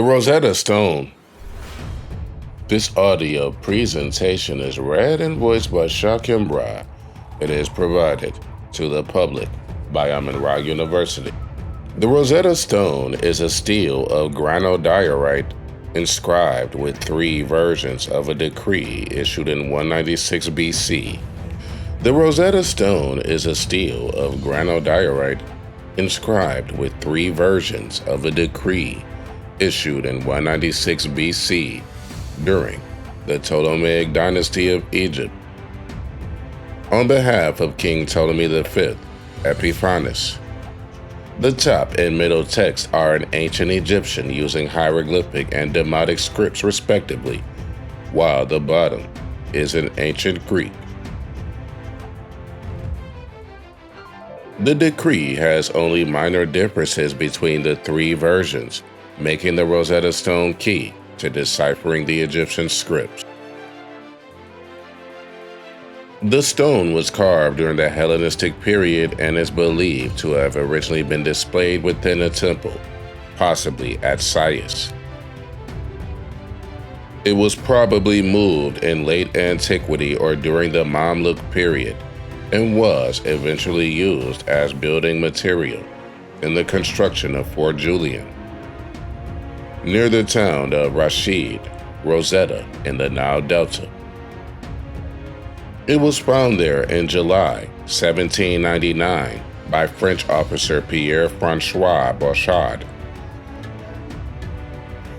The Rosetta Stone. This audio presentation is read and voiced by Shakim Bra. It is provided to the public by Amin-Ra University. The Rosetta Stone is a stele of granodiorite inscribed with three versions of a decree issued in 196 BC. The Rosetta Stone is a stele of granodiorite inscribed with three versions of a decree issued in 196 BC during the Ptolemaic dynasty of Egypt. On behalf of King Ptolemy V Epiphanes, the top and middle texts are in ancient Egyptian using hieroglyphic and demotic scripts respectively, while the bottom is in ancient Greek. The decree has only minor differences between the three versions, making the Rosetta Stone key to deciphering the Egyptian scripts. The stone was carved during the Hellenistic period and is believed to have originally been displayed within a temple, possibly at Sais. It was probably moved in late antiquity or during the Mamluk period and was eventually used as building material in the construction of Fort Julian, near the town of Rashid, Rosetta, in the Nile Delta. It was found there in July 1799 by French officer Pierre-François Bouchard.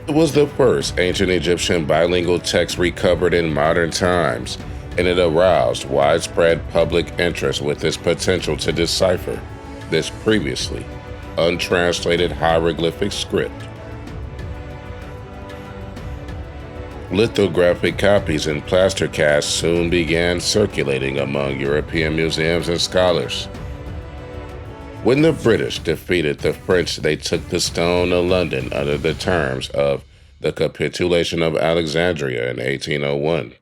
It was the first ancient Egyptian bilingual text recovered in modern times, and it aroused widespread public interest with its potential to decipher this previously untranslated hieroglyphic script. Lithographic copies and plaster casts soon began circulating among European museums and scholars. When the British defeated the French, they took the stone to London under the terms of the Capitulation of Alexandria in 1801.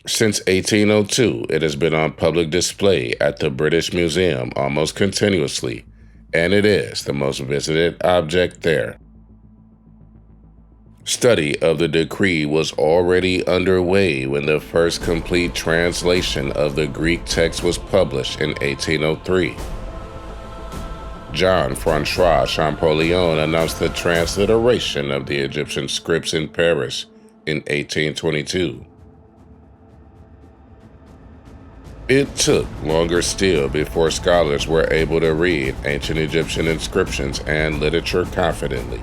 Since 1802, it has been on public display at the British Museum almost continuously, and it is the most visited object there. Study of the decree was already underway when the first complete translation of the Greek text was published in 1803. Jean-François Champollion announced the transliteration of the Egyptian scripts in Paris in 1822. It took longer still before scholars were able to read ancient Egyptian inscriptions and literature confidently.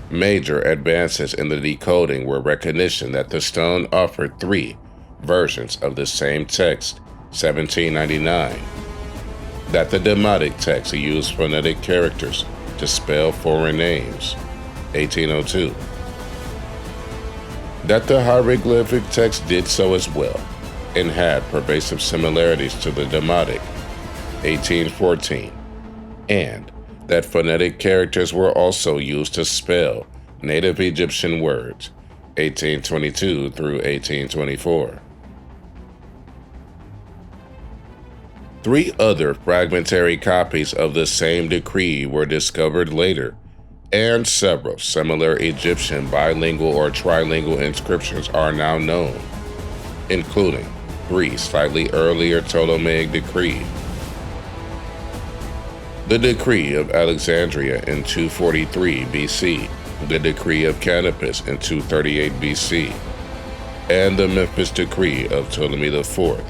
Major advances in the decoding were recognition that the stone offered three versions of the same text, 1799, that the demotic text used phonetic characters to spell foreign names, 1802, that the hieroglyphic text did so as well and had pervasive similarities to the demotic, 1814, and that phonetic characters were also used to spell native Egyptian words, 1822 through 1824. Three other fragmentary copies of the same decree were discovered later, and several similar Egyptian bilingual or trilingual inscriptions are now known, including three slightly earlier Ptolemaic decrees. The Decree of Alexandria in 243 BC, the Decree of Canopus in 238 BC, and the Memphis Decree of Ptolemy IV,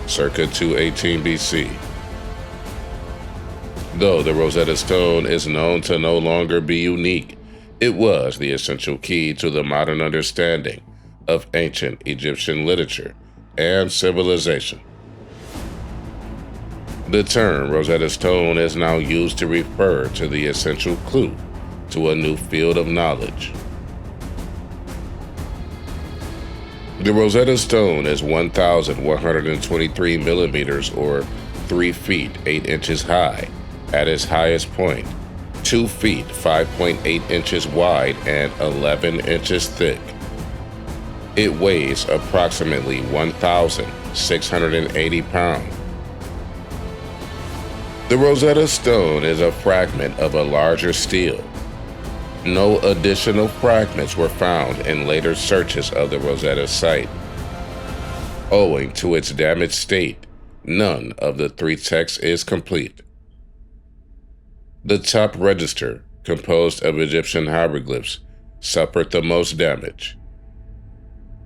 circa 218 BC. Though the Rosetta Stone is known to no longer be unique, it was the essential key to the modern understanding of ancient Egyptian literature and civilization. The term Rosetta Stone is now used to refer to the essential clue to a new field of knowledge. The Rosetta Stone is 1,123 millimeters or 3 feet 8 inches high at its highest point, 2 feet 5.8 inches wide and 11 inches thick. It weighs approximately 1,680 pounds. The Rosetta Stone is a fragment of a larger stele. No additional fragments were found in later searches of the Rosetta site. Owing to its damaged state, none of the three texts is complete. The top register, composed of Egyptian hieroglyphs, suffered the most damage.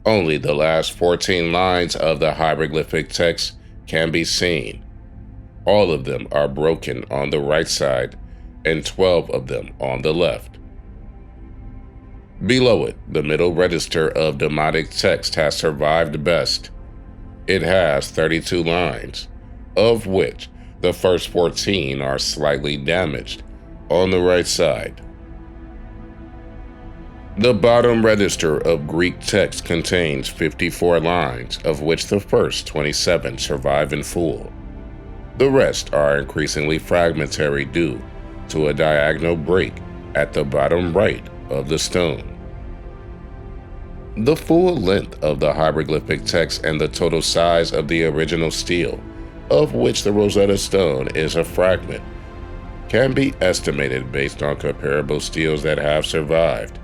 Only the last 14 lines of the hieroglyphic text can be seen. All of them are broken on the right side and 12 of them on the left. Below it, the middle register of Demotic text has survived best. It has 32 lines, of which the first 14 are slightly damaged on the right side. The bottom register of Greek text contains 54 lines, of which the first 27 survive in full. The rest are increasingly fragmentary due to a diagonal break at the bottom right of the stone. The full length of the hieroglyphic text and the total size of the original stele, of which the Rosetta Stone is a fragment, can be estimated based on comparable steles that have survived,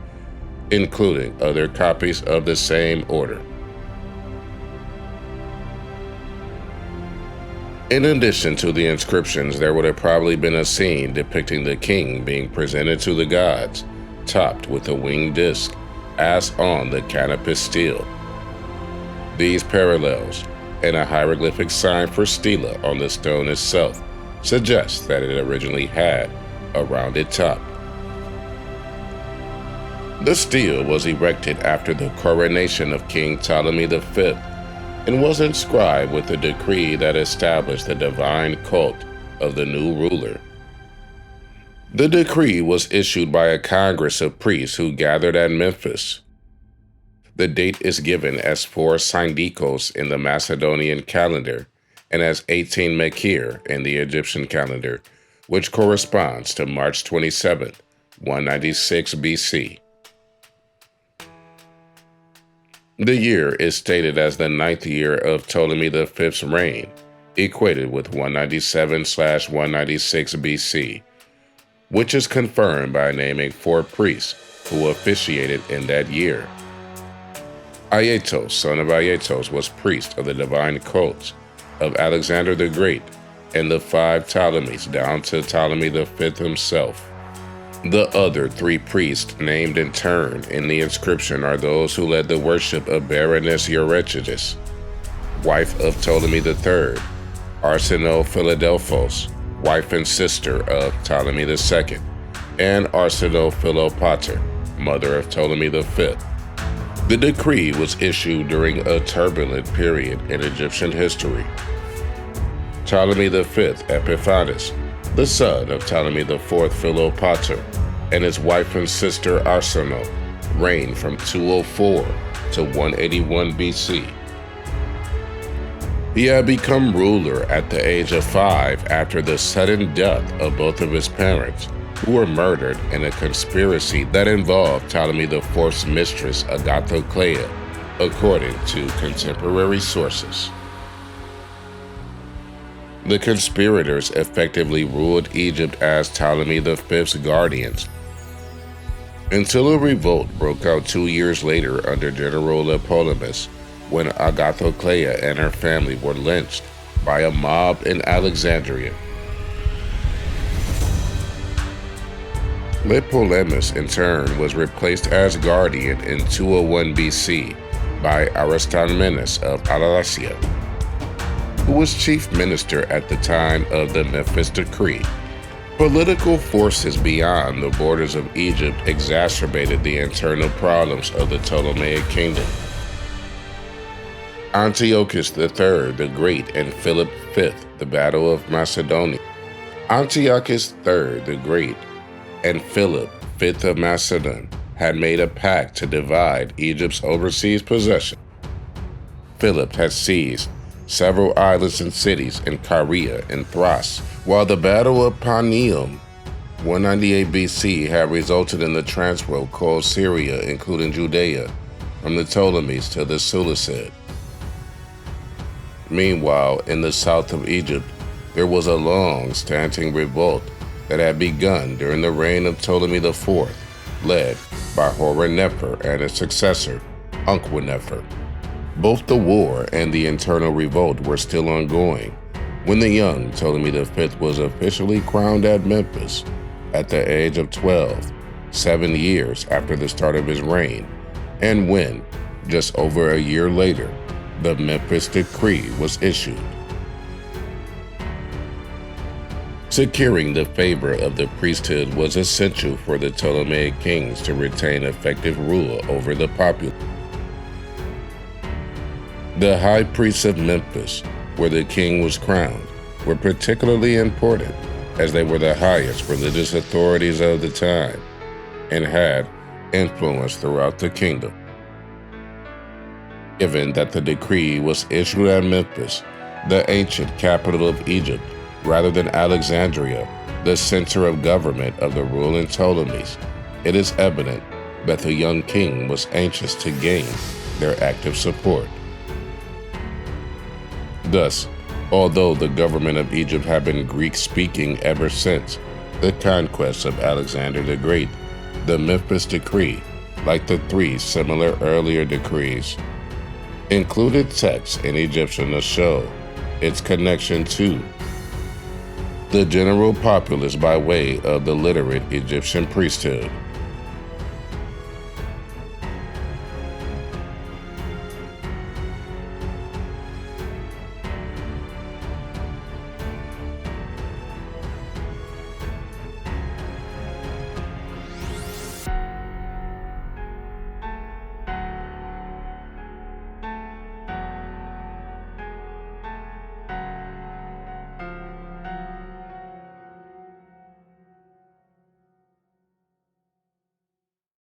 including other copies of the same order. In addition to the inscriptions, there would have probably been a scene depicting the king being presented to the gods, topped with a winged disc, as on the canopus stele. These parallels and a hieroglyphic sign for stela on the stone itself suggest that it originally had a rounded top. The stele was erected after the coronation of King Ptolemy V and was inscribed with a decree that established the divine cult of the new ruler. The decree was issued by a congress of priests who gathered at Memphis. The date is given as 4 Syndikos in the Macedonian calendar and as 18 Mekir in the Egyptian calendar, which corresponds to March 27, 196 BC. The year is stated as the 9th year of Ptolemy V's reign, equated with 197/196 BC, which is confirmed by naming 4 priests who officiated in that year. Aietos, son of Aietos, was priest of the divine cults of Alexander the Great and the 5 Ptolemies down to Ptolemy V himself. The other 3 priests named in turn in the inscription are those who led the worship of Baroness Eurychides, wife of Ptolemy III, Arsinoe Philadelphos, wife and sister of Ptolemy II, and Arsinoe Philopater, mother of Ptolemy V. The decree was issued during a turbulent period in Egyptian history. Ptolemy V Epiphanes, the son of Ptolemy IV Philopater, and his wife and sister Arsinoe, reigned from 204 to 181 BC. He had become ruler at the age of 5 after the sudden death of both of his parents, who were murdered in a conspiracy that involved Ptolemy IV's mistress Agathoclea, according to contemporary sources. The conspirators effectively ruled Egypt as Ptolemy V's guardians, until a revolt broke out 2 years later under General Eppolemus, when Agathoclea and her family were lynched by a mob in Alexandria. Eppolemus, in turn, was replaced as guardian in 201 BC by Aristomenes of Alasia, who was chief minister at the time of the Memphis Decree. Political forces beyond the borders of Egypt exacerbated the internal problems of the Ptolemaic kingdom. Antiochus III the Great and Philip V, the Battle of Macedonia. Antiochus III the Great and Philip V of Macedon had made a pact to divide Egypt's overseas possessions. Philip had seized several islands and cities in Caria and Thrace, while the Battle of Panium, 198 BC, had resulted in the transfer of called Syria, including Judea, from the Ptolemies to the Seleucids. Meanwhile, in the south of Egypt, there was a long-standing revolt that had begun during the reign of Ptolemy IV, led by Horemheb and his successor, Unquenefer. Both the war and the internal revolt were still ongoing when the young Ptolemy V was officially crowned at Memphis at the age of 12, 7 years after the start of his reign, and when, just over a year later, the Memphis Decree was issued. Securing the favor of the priesthood was essential for the Ptolemaic kings to retain effective rule over the populace. The high priests of Memphis, where the king was crowned, were particularly important as they were the highest religious authorities of the time and had influence throughout the kingdom. Given that the decree was issued at Memphis, the ancient capital of Egypt, rather than Alexandria, the center of government of the ruling Ptolemies, it is evident that the young king was anxious to gain their active support. Thus, although the government of Egypt had been Greek-speaking ever since the conquest of Alexander the Great, the Memphis Decree, like the 3 similar earlier decrees, included texts in Egyptian to show its connection to the general populace by way of the literate Egyptian priesthood.